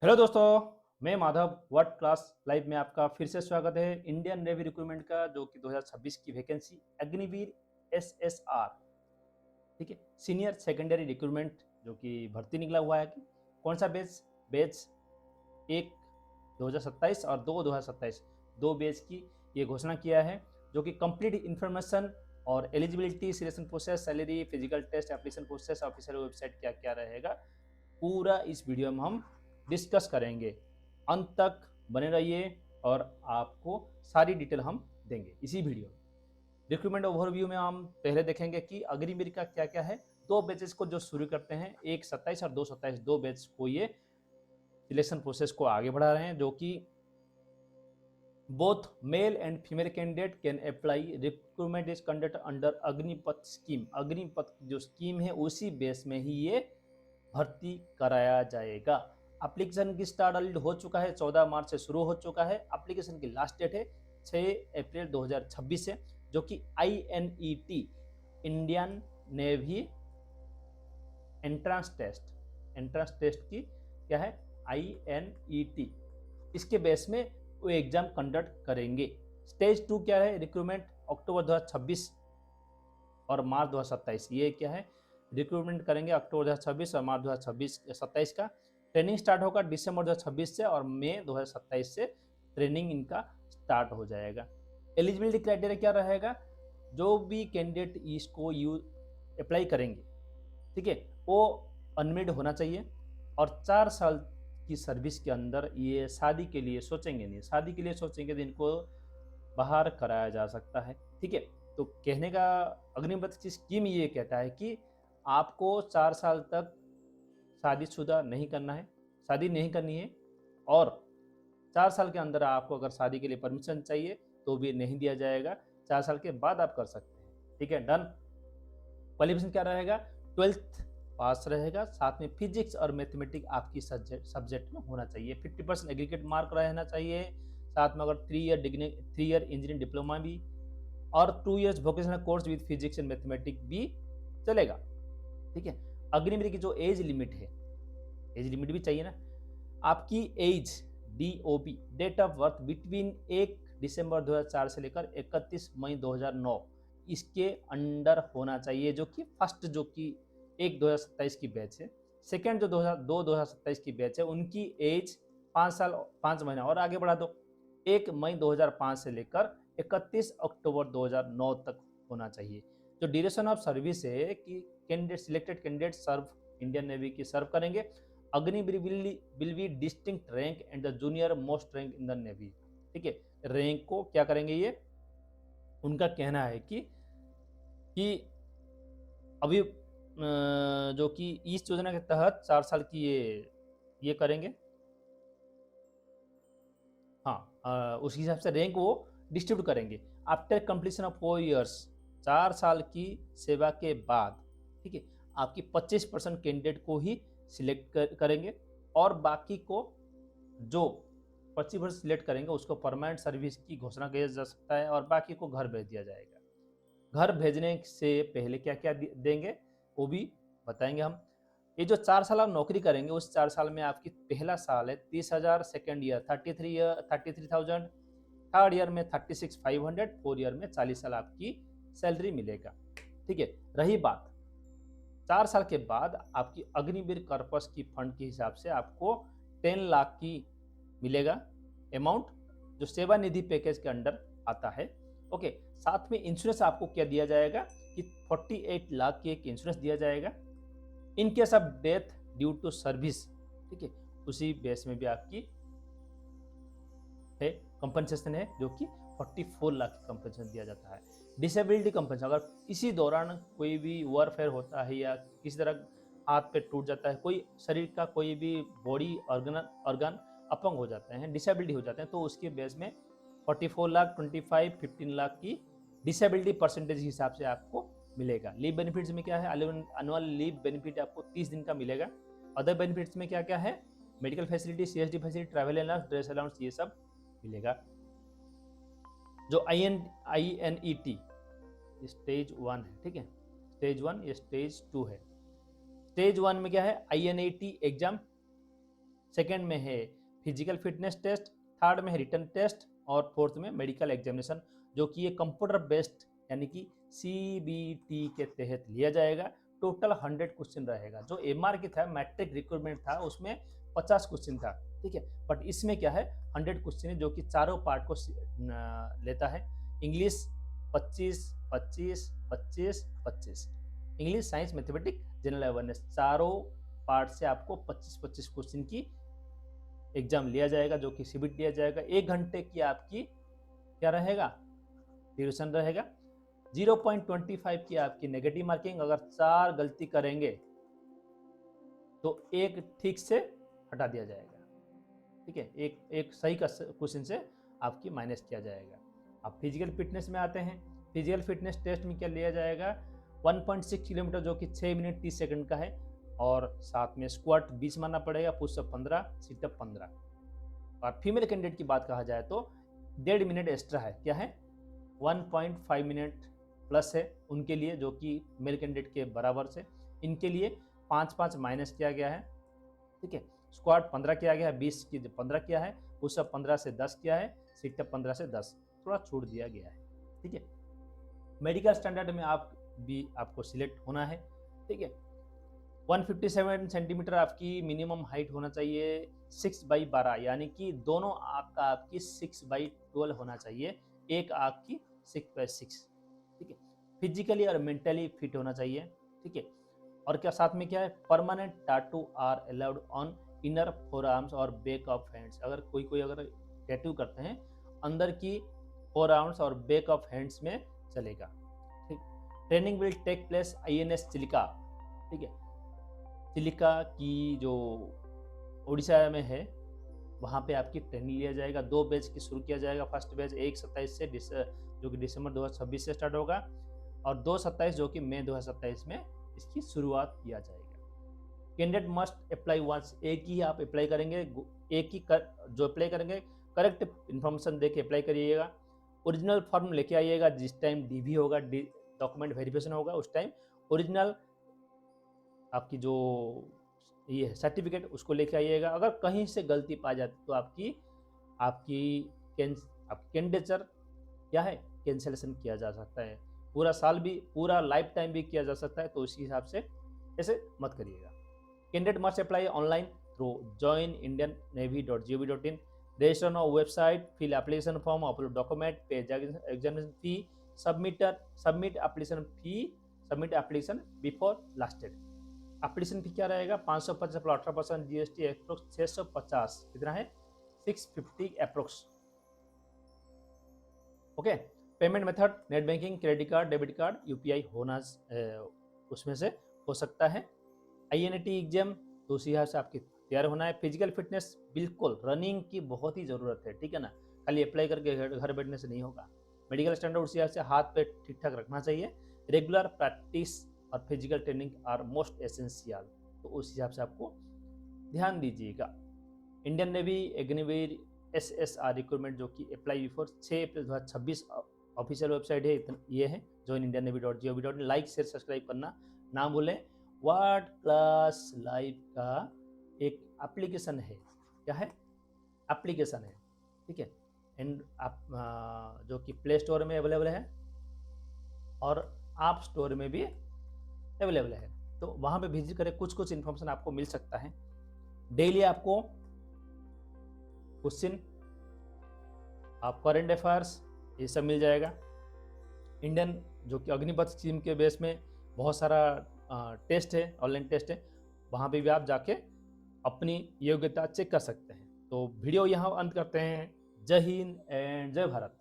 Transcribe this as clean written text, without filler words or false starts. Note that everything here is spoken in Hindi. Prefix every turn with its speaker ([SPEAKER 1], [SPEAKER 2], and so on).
[SPEAKER 1] हेलो दोस्तों, मैं माधव वर्ड क्लास लाइव में आपका फिर से स्वागत है। इंडियन नेवी रिक्रूटमेंट का जो कि 2026 की वैकेंसी अग्निवीर एसएसआर, ठीक है, सीनियर सेकेंडरी रिक्रूटमेंट जो कि भर्ती निकला हुआ है कि कौन सा बैच बैच एक 2027 और दो 2027 दो बैच की ये घोषणा किया है, जो कि कंप्लीट इन्फॉर्मेशन और eligibility, selection process, salary, physical test, application process, official website क्या क्या रहेगा, पूरा इस वीडियो में हम डिस्कस करेंगे। अंत तक बने रहिए और आपको सारी डिटेल हम देंगे इसी वीडियो में। रिक्रूटमेंट ओवरव्यू में हम पहले देखेंगे कि अग्निवीर का क्या क्या है। दो बैचेस को जो शुरू करते हैं, एक 27 और 2 27, दो बैच को ये सिलेक्शन प्रोसेस को आगे बढ़ा रहे हैं, जो कि both male and female candidate can apply. Recruitment is conduct under Agnipath scheme. Agnipath जो स्कीम है उसी बेस में ही ये भर्ती कराया जाएगा। एप्लीकेशन की स्टार्ट ऑलरेडी हो चुका है, 14 मार्च से शुरू हो चुका है। एप्लीकेशन की लास्ट डेट है 6 अप्रैल 2026 से, जो कि INET Indian Navy entrance test की क्या है, INET, इसके बेस में वो एग्जाम कंडक्ट करेंगे। स्टेज 2 क्या है, रिक्रूटमेंट अक्टूबर 2026 और मार्च 2027, ये क्या है, रिक्रूटमेंट करेंगे अक्टूबर 2026 और मार्च 2027 का। ट्रेनिंग स्टार्ट होगा दिसंबर 2026 से और मई 2027 से ट्रेनिंग इनका स्टार्ट हो जाएगा। एलिजिबिलिटी क्राइटेरिया क्या रहेगा, जो भी कैंडिडेट इसको अप्लाई करेंगे, ठीक है, वो अनमेरिड होना चाहिए और 4 साल की सर्विस के अंदर ये शादी के लिए सोचेंगे नहीं। शादी के लिए सोचेंगे तो इनको बाहर कराया जा सकता है, ठीक है। तो कहने का अग्निपथ की स्कीम ये कहता है कि आपको 4 साल तक शादीशुदा नहीं करना है, शादी नहीं करनी है, और 4 साल के अंदर आपको अगर शादी के लिए परमिशन चाहिए तो भी नहीं दिया जाएगा। 4 साल के बाद आप कर सकते हैं, ठीक है, डन। क्वालिफिकेशन क्या रहेगा, 12th पास रहेगा, साथ में फिजिक्स और मैथमेटिक्स आपकी सब्जेक्ट में होना चाहिए। 50% एग्रीगेट मार्क रहना चाहिए, साथ में अगर 3 ईयर इंजीनियरिंग डिप्लोमा भी और 2 years vocational course with physics and mathematics भी चलेगा, ठीक है। अग्निवीर की जो एज लिमिट है, एज लिमिट भी चाहिए ना, आपकी age DOB, date of birth, between 1 दिसंबर 2004 से लेकर 31 मई 2009, इसके अंडर होना चाहिए। जो कि फर्स्ट जो कि 1 2027 की बैच है, सेकेंड जो 2027 की बैच है, उनकी एज 5 साल 5 महीना और आगे बढ़ा दो, 1 मई 2005 से लेकर 31 अक्टूबर 2009 तक होना चाहिए। जो ड्यूरेशन ऑफ सर्विस है कि कैंडिडेट सिलेक्टेड कैंडिडेट सर्व इंडियन नेवी की सर्व करेंगे। Agniveer will be distinct rank and the junior most rank in the navy, ठीक है। रैंक को क्या करेंगे, ये उनका कहना है कि अभी जो कि इस योजना के तहत 4 साल की ये करेंगे, हाँ, उस हिसाब से रैंक वो डिस्ट्रीब्यूट करेंगे। आफ्टर कंप्लीशन ऑफ 4 इयर्स, 4 साल की सेवा के बाद, ठीक है, आपकी 25% कैंडिडेट को ही सिलेक्ट करेंगे और बाकी को जो 25% सिलेक्ट करेंगे उसको परमानेंट सर्विस की घोषणा किया जा सकता है और बाकी को घर भेज दिया जाएगा। घर भेजने से पहले क्या क्या देंगे वो भी बताएंगे हम। ये जो 4 साल आप नौकरी करेंगे, उस 4 साल में आपकी पहला साल है 30,000, सेकेंड ईयर 33,000, थर्ड ईयर में 36,500, फोर्थ ईयर में 40 साल आपकी सैलरी मिलेगा, ठीक है। रही बात 4 साल के बाद आपकी अग्निवीर कॉर्पस की फंड के हिसाब से आपको 10 लाख की मिलेगा अमाउंट, जो सेवानिधि पैकेज के अंडर आता है, ओके। साथ में इंश्योरेंस आपको क्या दिया जाएगा कि 48 लाख की एक इंश्योरेंस दिया जाएगा in case of death due to service, ठीक है। उसी बेस में भी आपकी है कंपनसेशन है, जो कि 44 लाख की कंपनसेशन दिया जाता है। डिसेबिलिटी कंपनसेशन, अगर इसी दौरान कोई भी वॉरफेयर होता है या किसी तरह हाथ पे टूट जाता है, कोई शरीर का कोई भी बॉडी ऑर्गन अपंग हो जाते हैं, डिसेबिलिटी हो जाते हैं, तो उसके बेस में 44 लाख, 25, 15 लाख की डिसेबिलिटी परसेंटेज हिसाब से आपको मिलेगा। लीव बेनिफिट्स में क्या है, एनुअल लीव बेनिफिट आपको 30 दिन का मिलेगा। अदर बेनिफिट्स में क्या क्या है, medical facility, CSD facility, travel allowance, dress allowance, ये सब मिलेगा। जो INET स्टेज 1 है, ठीक है, स्टेज 1, ये स्टेज 2 है। स्टेज 1 में क्या है, INET एग्जाम सेकेंड में है फिजिकल फिटनेस टेस्ट, थर्ड में है रिटन टेस्ट और फोर्थ में मेडिकल एग्जामिनेशन, जो कि ये कंप्यूटर बेस्ड यानी कि CBT के तहत लिया जाएगा। टोटल 100 क्वेश्चन रहेगा। जो MR की था, मैट्रिक रिक्रूटमेंट था, उसमें 50 क्वेश्चन था, ठीक है। बट इसमें क्या है 100 क्वेश्चन है, जो कि चारों पार्ट को लेता है। English 25 25 25 25, English, science, mathematics, general awareness, चारों पार्ट से आपको 25-25 क्वेश्चन की एग्जाम लिया जाएगा, जो कि CBT दिया जाएगा। 1 घंटे की आपकी क्या रहेगा, ड्यूरेशन रहेगा। 0.25 की आपकी नेगेटिव मार्किंग, अगर 4 गलती करेंगे तो एक ठीक से हटा दिया जाएगा, ठीक है। एक सही का क्वेश्चन से आपकी माइनस किया जाएगा। अब फिजिकल फिटनेस में आते हैं। फिजिकल फिटनेस टेस्ट में क्या लिया जाएगा, 1.6 किलोमीटर, जो कि 6 मिनट 30 सेकंड का है, और साथ में स्क्वाट 20 मारना पड़ेगा, पुशअप 15, सिटअप 15। और फीमेल कैंडिडेट की बात कहा जाए तो 1.5 मिनट एक्स्ट्रा है, क्या है 1.5 मिनट प्लस है उनके लिए, जो कि मेल कैंडिडेट के बराबर से। इनके लिए 5-5 माइनस किया गया है, ठीक है। स्क्वाट 15 किया गया है, 20 की 15 किया है, पुशअप 15 से 10 किया है, सिटअप 15 से 10 थोड़ा छूट दिया गया है, ठीक है। मेडिकल स्टैंडर्ड में आपको सिलेक्ट होना है, ठीक है। 157 सेंटीमीटर आपकी मिनिमम हाइट होना चाहिए, 6/12 यानी कि दोनों आँख का आपकी 6/12 होना चाहिए, एक आँख की 6/6, ठीक है। फिजिकली और मेंटली फिट होना चाहिए, ठीक है। और क्या साथ में क्या है, permanent tattoo are allowed on inner forearms और बैक ऑफ हैंड्स। अगर कोई अगर टैटू करते हैं अंदर की फोरआर्म्स और बैक ऑफ हैंड्स में चलेगा, ठीक। Training will take place INS Chilika, ठीक है। चिलिका की जो उड़ीसा में है, वहाँ पे आपकी ट्रेनिंग लिया जाएगा। 2 बैच की शुरू किया जाएगा। फर्स्ट बैच 1/27 से जो कि दिसंबर 2026 से स्टार्ट होगा, और 2/27 जो कि मई 2027 में इसकी शुरुआत किया जाएगा। कैंडिडेट मस्ट अप्लाई वंस, एक ही आप अप्लाई करेंगे, एक ही जो अप्लाई करेंगे करेक्ट इन्फॉर्मेशन दे के अप्लाई करिएगा। ओरिजिनल फॉर्म लेके आइएगा, जिस टाइम DV होगा, डॉक्यूमेंट वेरिफिकेशन होगा, उस टाइम ओरिजिनल आपकी जो ये है सर्टिफिकेट उसको लेके आइएगा। अगर कहीं से गलती पा जाती तो आपकी कैंडिडेचर क्या है कैंसिलेशन किया जा सकता है, पूरा साल भी, पूरा लाइफ टाइम भी किया जा सकता है। तो इसी हिसाब से ऐसे मत करिएगा। Candidate must apply online through joinindiannavy.gov.in, register on website, fill application form, upload document, pay examination fee, submit application before last date. Application fee क्या रहेगा, 550 18% GST अप्रोक्स 650, कितना है 650 approx, okay. Payment method net banking, credit card, debit card, UPI होना उसमें से हो सकता है। INT एग्जाम तो उसी हिसाब से आपकी तैयार होना है। फिजिकल फिटनेस बिल्कुल रनिंग की बहुत ही ज़रूरत है, ठीक है ना, खाली अप्लाई करके घर बैठने से नहीं होगा। मेडिकल स्टैंडर्ड उसी हिसाब से हाथ पे ठीक ठाक रखना चाहिए। रेगुलर प्रैक्टिस और physical training are most essential, तो उस हिसाब से आपको ध्यान दीजिएगा। Indian Navy Agniveer SSR recruitment, जो कि apply before 6 April 2026 official website है, ये है joinindiannavy.gov.in। लाइक शेयर सब्सक्राइब करना ना भूलें। वर्ल्ड क्लास लाइव का एक एप्लीकेशन है, क्या है एप्लीकेशन है, ठीक है। एंड आप जो कि प्ले स्टोर में अवेलेबल है और आप स्टोर में भी अवेलेबल है, तो वहाँ पे विजिट करें, कुछ इन्फॉर्मेशन आपको मिल सकता है। डेली आपको क्वेश्चन, आप करंट अफेयर्स, ये सब मिल जाएगा। इंडियन जो कि अग्निपथ स्कीम के बेस में बहुत सारा टेस्ट है, ऑनलाइन टेस्ट है, वहाँ पे भी आप जाके अपनी योग्यता चेक कर सकते हैं। तो वीडियो यहाँ अंत करते हैं। जय हिंद एंड जय भारत।